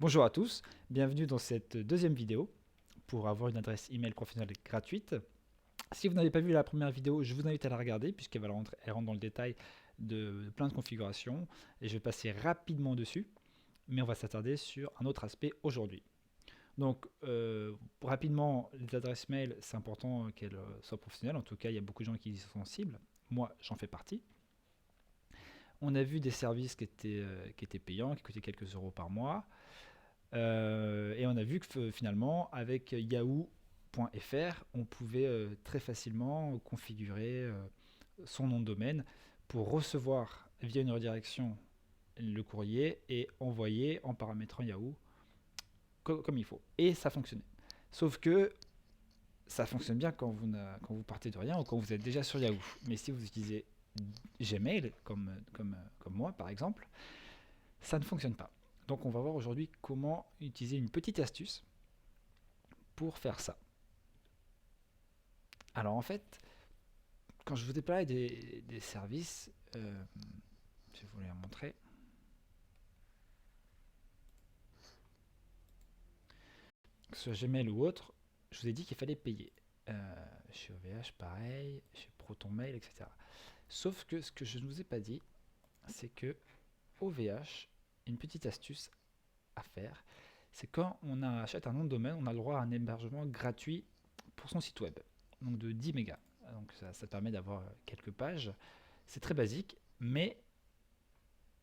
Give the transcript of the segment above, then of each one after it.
Bonjour à tous, bienvenue dans cette deuxième vidéo pour avoir une adresse email professionnelle gratuite. Si vous n'avez pas vu la première vidéo, je vous invite à la regarder puisqu'elle elle rentre dans le détail de plein de configurations et je vais passer rapidement dessus, mais on va s'attarder sur un autre aspect aujourd'hui. Donc rapidement, les adresses mail, c'est important qu'elles soient professionnelles, en tout cas il y a beaucoup de gens qui y sont sensibles, moi j'en fais partie. On a vu des services qui étaient payants, qui coûtaient quelques euros par mois. Et on a vu que finalement, avec yahoo.fr, on pouvait très facilement configurer son nom de domaine pour recevoir via une redirection le courrier et envoyer en paramétrant Yahoo comme il faut. Et ça fonctionnait. Sauf que ça fonctionne bien quand vous partez de rien ou quand vous êtes déjà sur Yahoo. Mais si vous utilisez Gmail, comme moi par exemple, ça ne fonctionne pas. Donc on va voir aujourd'hui comment utiliser une petite astuce pour faire ça. Alors en fait, quand je vous ai parlé des services, je vais vous les montrer. Que ce soit Gmail ou autre, je vous ai dit qu'il fallait payer. Chez OVH, pareil, chez ProtonMail, etc. Sauf que ce que je ne vous ai pas dit, c'est que OVH, une petite astuce à faire, c'est quand on achète un nom de domaine, on a le droit à un hébergement gratuit pour son site web, donc de 10 mégas. Donc ça permet d'avoir quelques pages. C'est très basique, mais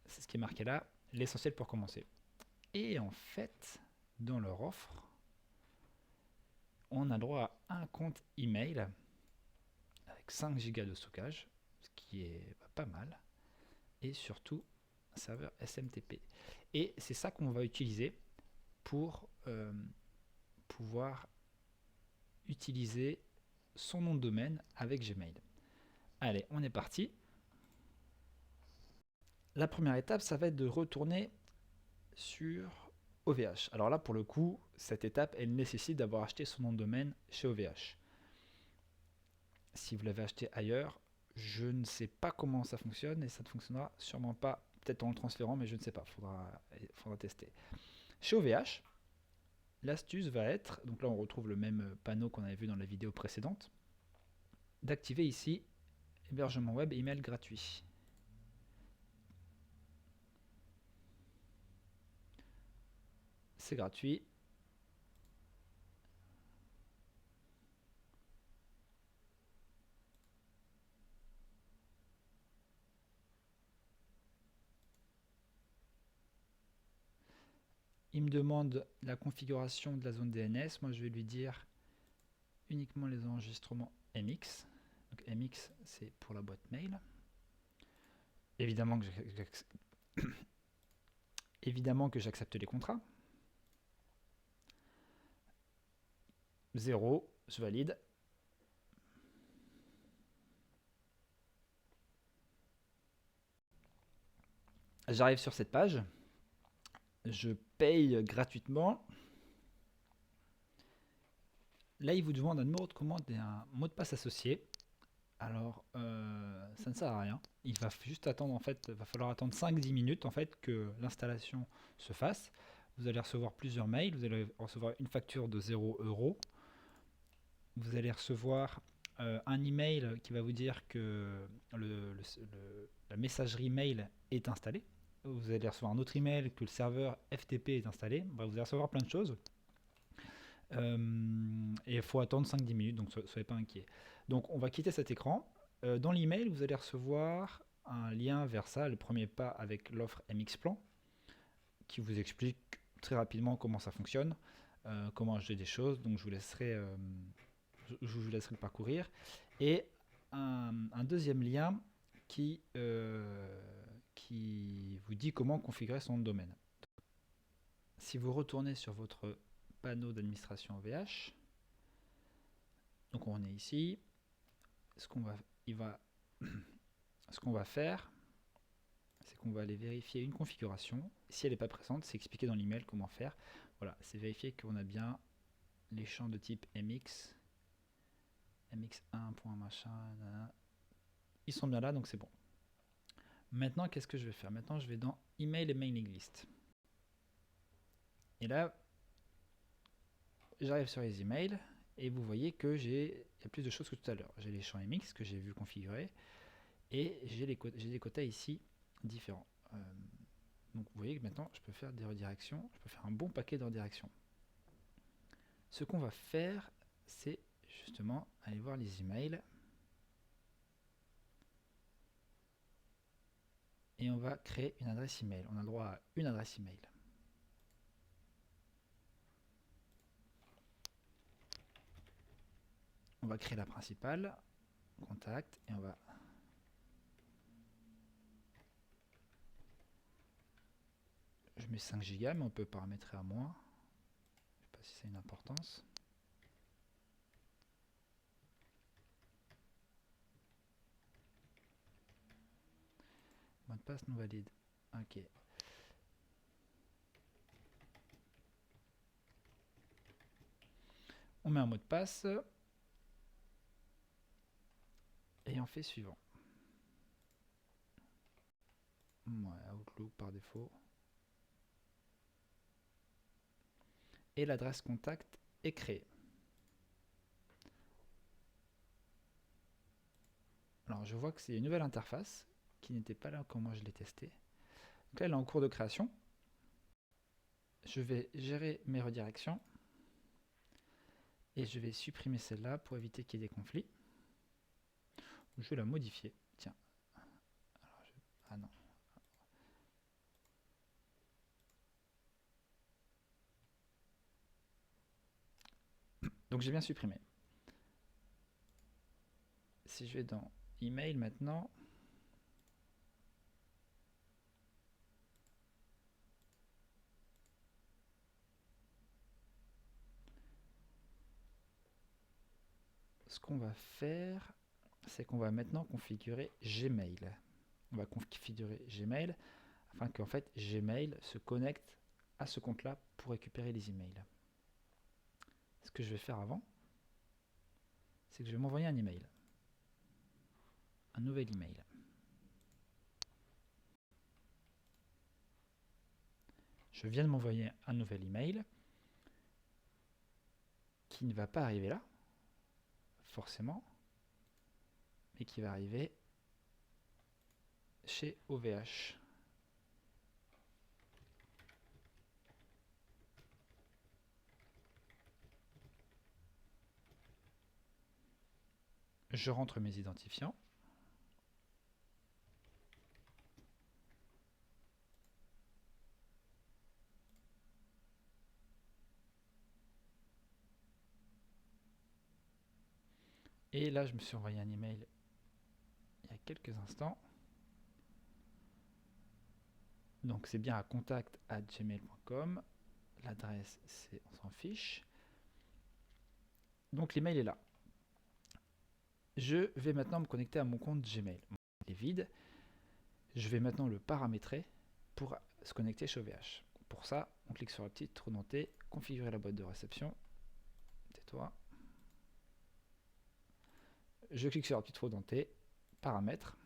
c'est ce qui est marqué là, l'essentiel pour commencer. Et en fait, dans leur offre, on a droit à un compte email avec 5 Go de stockage, ce qui est pas mal, et surtout un serveur SMTP. Et c'est ça qu'on va utiliser pour pouvoir utiliser son nom de domaine avec Gmail. Allez, on est parti. La première étape, ça va être de retourner sur OVH. Alors là, pour le coup, cette étape, elle nécessite d'avoir acheté son nom de domaine chez OVH. Si vous l'avez acheté ailleurs, je ne sais pas comment ça fonctionne et ça ne fonctionnera sûrement pas, peut-être en le transférant, mais je ne sais pas, faudra tester. Chez OVH, l'astuce va être, donc là on retrouve le même panneau qu'on avait vu dans la vidéo précédente, d'activer ici hébergement web et email gratuit. C'est gratuit. Il me demande la configuration de la zone DNS. Moi, je vais lui dire uniquement les enregistrements MX. Donc MX, c'est pour la boîte mail. Évidemment que j'accepte les contrats. 0, je valide. J'arrive sur cette page. Je paye gratuitement. Là, il vous demande un numéro de commande et un mot de passe associé. Alors, ça ne sert à rien. Il va juste attendre, en fait, il va falloir attendre 5-10 minutes en fait que l'installation se fasse. Vous allez recevoir plusieurs mails. Vous allez recevoir une facture de 0 €. Vous allez recevoir un email qui va vous dire que la messagerie mail est installée. Vous allez recevoir un autre email que le serveur FTP est installé. Bref, vous allez recevoir plein de choses. Et il faut attendre 5-10 minutes, donc soyez pas inquiets. Donc on va quitter cet écran. Dans l'email, vous allez recevoir un lien vers ça, le premier pas avec l'offre MX Plan, qui vous explique très rapidement comment ça fonctionne, comment acheter des choses. Donc je vous laisserai le parcourir. Et un deuxième lien qui vous dit comment configurer son nom de domaine. Si vous retournez sur votre panneau d'administration OVH, donc on est ici, ce qu'on va faire, c'est qu'on va aller vérifier une configuration. Si elle n'est pas présente, c'est expliqué dans l'email comment faire. Voilà, c'est vérifier qu'on a bien les champs de type MX, MX1. Machin, ils sont bien là, donc c'est bon. Maintenant, qu'est-ce que je vais faire? Maintenant, je vais dans Email et Mailing List. Et là, j'arrive sur les emails et vous voyez que il y a plus de choses que tout à l'heure. J'ai les champs MX que j'ai vu configurer et j'ai des quotas ici différents. Donc vous voyez que maintenant je peux faire des redirections, je peux faire un bon paquet de redirections. Ce qu'on va faire, c'est justement aller voir les emails et on va créer une adresse email. On a le droit à une adresse email. On va créer la principale, contact, et on va je mets 5 Go, mais on peut paramétrer à moins. Je ne sais pas si c'est une importance. Mot de passe non valide. Ok. On met un mot de passe et on fait suivant. Ouais, Outlook par défaut. Et l'adresse contact est créée. Alors je vois que c'est une nouvelle interface qui n'était pas là quand moi je l'ai testé. Donc là elle est en cours de création. Je vais gérer mes redirections et je vais supprimer celle-là pour éviter qu'il y ait des conflits. Je vais la modifier. Tiens. Alors ah non. Donc j'ai bien supprimé. Si je vais dans email maintenant, ce qu'on va faire, c'est qu'on va maintenant configurer Gmail. On va configurer Gmail afin qu'en fait Gmail se connecte à ce compte-là pour récupérer les emails. Ce que je vais faire avant, c'est que je vais m'envoyer un email. Un nouvel email. Je viens de m'envoyer un nouvel email qui ne va pas arriver là, forcément, mais qui va arriver chez OVH. Je rentre mes identifiants. Et là, je me suis envoyé un email il y a quelques instants. Donc c'est bien à contact@gmail.com. L'adresse, c'est on s'en fiche. Donc l'email est là. Je vais maintenant me connecter à mon compte Gmail. Mon compte est vide. Je vais maintenant le paramétrer pour se connecter chez OVH. Pour ça, on clique sur la petite trou dentée, configurer la boîte de réception. Tais-toi. Je clique sur la petite trou dentée, paramètres.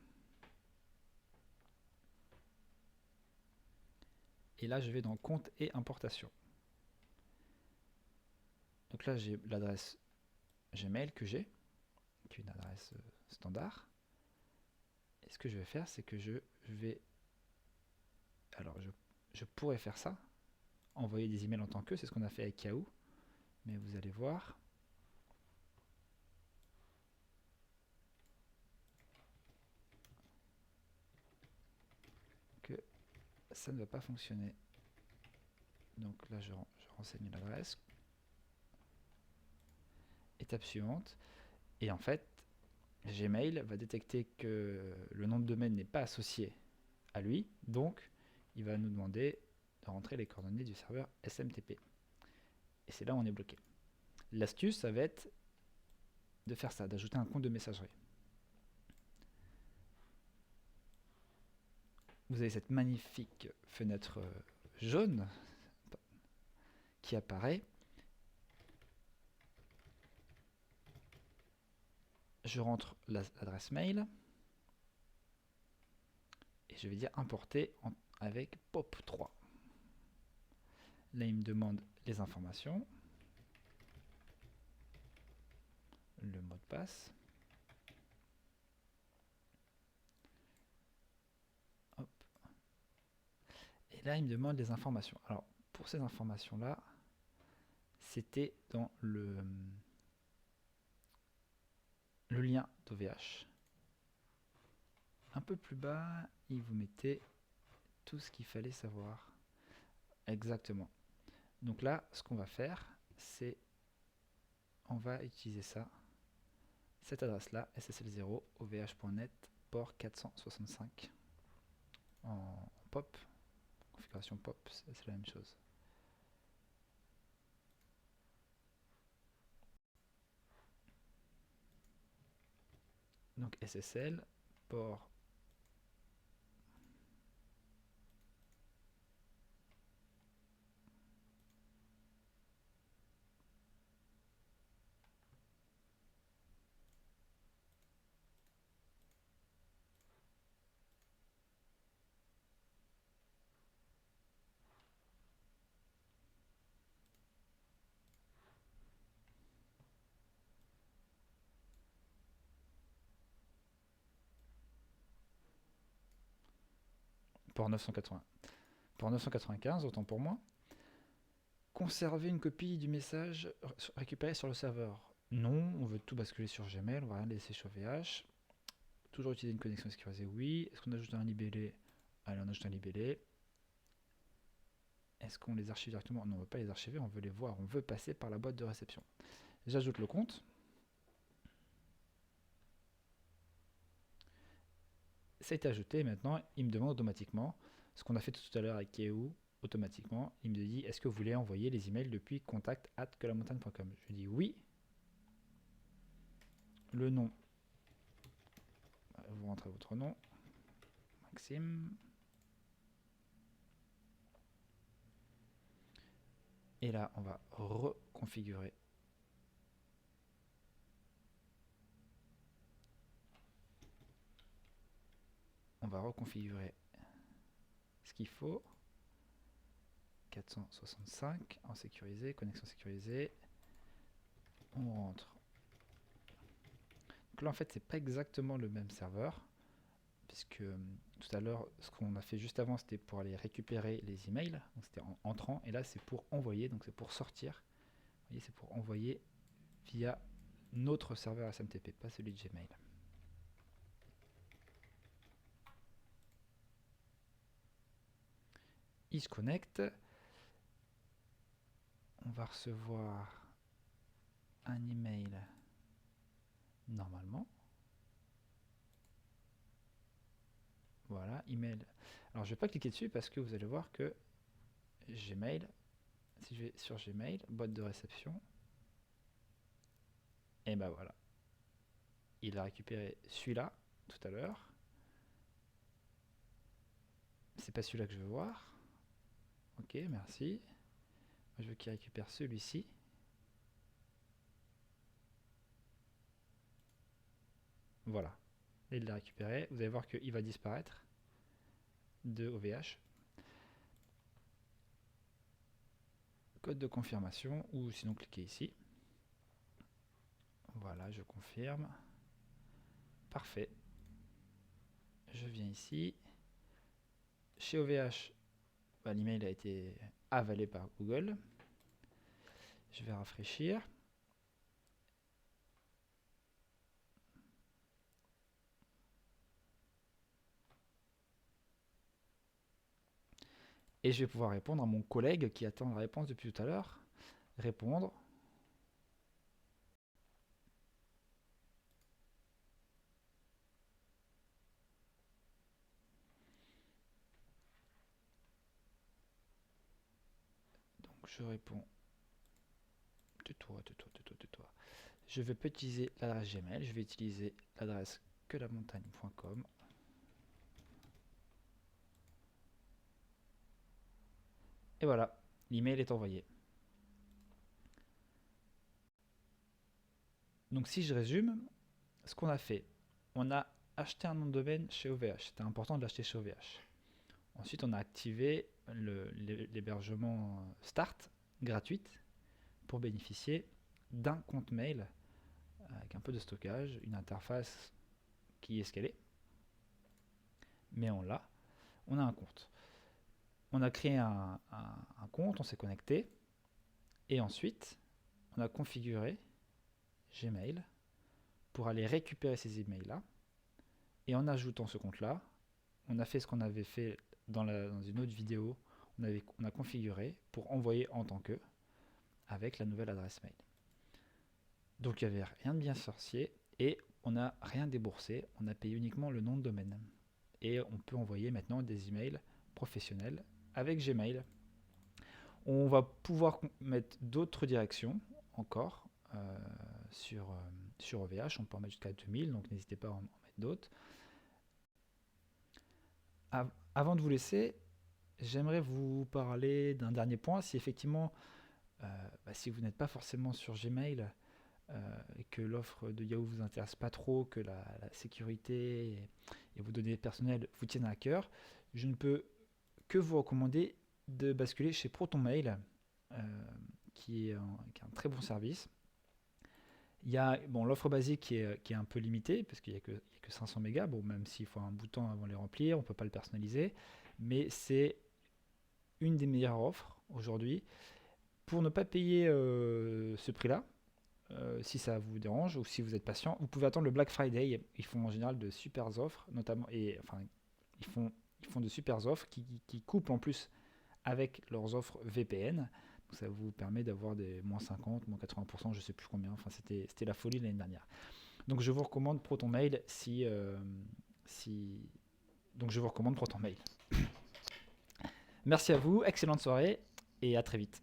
Et là, je vais dans compte et importation. Donc là, j'ai l'adresse Gmail que j'ai, qui est une adresse standard. Et ce que je vais faire, c'est que je vais... Alors, je pourrais faire ça, envoyer des emails en tant que, c'est ce qu'on a fait avec Yahoo. Mais vous allez voir que ça ne va pas fonctionner. Donc là, je renseigne l'adresse. Étape suivante. Et en fait, Gmail va détecter que le nom de domaine n'est pas associé à lui. Donc, il va nous demander de rentrer les coordonnées du serveur SMTP. Et c'est là où on est bloqué. L'astuce, ça va être de faire ça, d'ajouter un compte de messagerie. Vous avez cette magnifique fenêtre jaune qui apparaît. Je rentre l'adresse mail et je vais dire importer avec POP3. Là, il me demande les informations, le mot de passe. Hop. Et là, il me demande les informations. Alors, pour ces informations-là, c'était dans le lien d'OVH. Un peu plus bas, il vous mettait tout ce qu'il fallait savoir. Exactement. Donc là, ce qu'on va faire, c'est on va utiliser ça, cette adresse-là, ssl0 ovh.net, port 465 en POP, configuration POP, c'est la même chose. Donc SSL, port port 980. Port 995, autant pour moi. Conserver une copie du message récupéré sur le serveur. Non, on veut tout basculer sur Gmail, on va rien laisser sur VH. Toujours utiliser une connexion sécurisée, oui. Est-ce qu'on ajoute un libellé? Allez, on ajoute un libellé. Est-ce qu'on les archive directement? Non, on ne veut pas les archiver, on veut les voir, on veut passer par la boîte de réception. J'ajoute le compte. Ça a été ajouté, maintenant il me demande automatiquement ce qu'on a fait tout à l'heure avec Yahoo. Automatiquement, il me dit est-ce que vous voulez envoyer les emails depuis contact@quelamontagne.com. Je dis oui. Le nom, vous rentrez votre nom, Maxime. Et là, on va reconfigurer. On va reconfigurer ce qu'il faut. 465 en sécurisé, connexion sécurisée. On rentre. Donc là, en fait, c'est pas exactement le même serveur, puisque tout à l'heure, ce qu'on a fait juste avant, c'était pour aller récupérer les emails, donc c'était en entrant, et là, c'est pour envoyer, donc c'est pour sortir. Vous voyez, c'est pour envoyer via notre serveur SMTP, pas celui de Gmail. Il se connecte. On va recevoir un email normalement. Voilà, email. Alors je ne vais pas cliquer dessus parce que vous allez voir que Gmail, si je vais sur Gmail, boîte de réception, et ben voilà. Il a récupéré celui-là tout à l'heure. C'est pas celui-là que je veux voir. Ok, merci. Je veux qu'il récupère celui-ci. Voilà. Là, il l'a récupéré. Vous allez voir qu'il va disparaître de OVH. Code de confirmation, ou sinon cliquez ici. Voilà, je confirme. Parfait. Je viens ici. Chez OVH, bah, l'email a été avalé par Google. Je vais rafraîchir. Et je vais pouvoir répondre à mon collègue qui attend la réponse depuis tout à l'heure. Répondre. Donc je réponds. Tais-toi, tais-toi, tais-toi, tais-toi. Je vais pas utiliser l'adresse Gmail, je vais utiliser l'adresse quelamontagne.com. Et voilà, l'email est envoyé. Donc si je résume, ce qu'on a fait, on a acheté un nom de domaine chez OVH. C'était important de l'acheter chez OVH. Ensuite, on a activé l'hébergement Start gratuite pour bénéficier d'un compte mail avec un peu de stockage, une interface qui est scalée, mais on l'a. On a un compte. On a créé un compte, on s'est connecté, et ensuite, on a configuré Gmail pour aller récupérer ces emails-là. Et en ajoutant ce compte-là, on a fait ce qu'on avait fait dans une autre vidéo. On a configuré pour envoyer en tant que avec la nouvelle adresse mail. Donc il n'y avait rien de bien sorcier et on n'a rien déboursé. On a payé uniquement le nom de domaine. Et on peut envoyer maintenant des emails professionnels avec Gmail. On va pouvoir mettre d'autres directions encore sur OVH. On peut en mettre jusqu'à 2000, donc n'hésitez pas à en mettre d'autres. Avant de vous laisser, j'aimerais vous parler d'un dernier point. Si effectivement, si vous n'êtes pas forcément sur Gmail et que l'offre de Yahoo vous intéresse pas trop, que la sécurité et vos données personnelles vous tiennent à cœur, je ne peux que vous recommander de basculer chez ProtonMail, qui est un très bon service. Il y a l'offre basique qui est un peu limitée, parce qu'il n'y a que 500 mégas, même s'il faut un bout de temps avant de les remplir, on ne peut pas le personnaliser, mais c'est une des meilleures offres aujourd'hui. Pour ne pas payer ce prix-là, si ça vous dérange ou si vous êtes patient, vous pouvez attendre le Black Friday. Ils font en général de super offres, notamment, ils font de super offres qui couplent en plus avec leurs offres VPN. Donc ça vous permet d'avoir des moins 50, moins 80%, je ne sais plus combien. Enfin, c'était la folie l'année dernière. Donc je vous recommande ProtonMail donc je vous recommande ProtonMail. Merci à vous, excellente soirée et à très vite.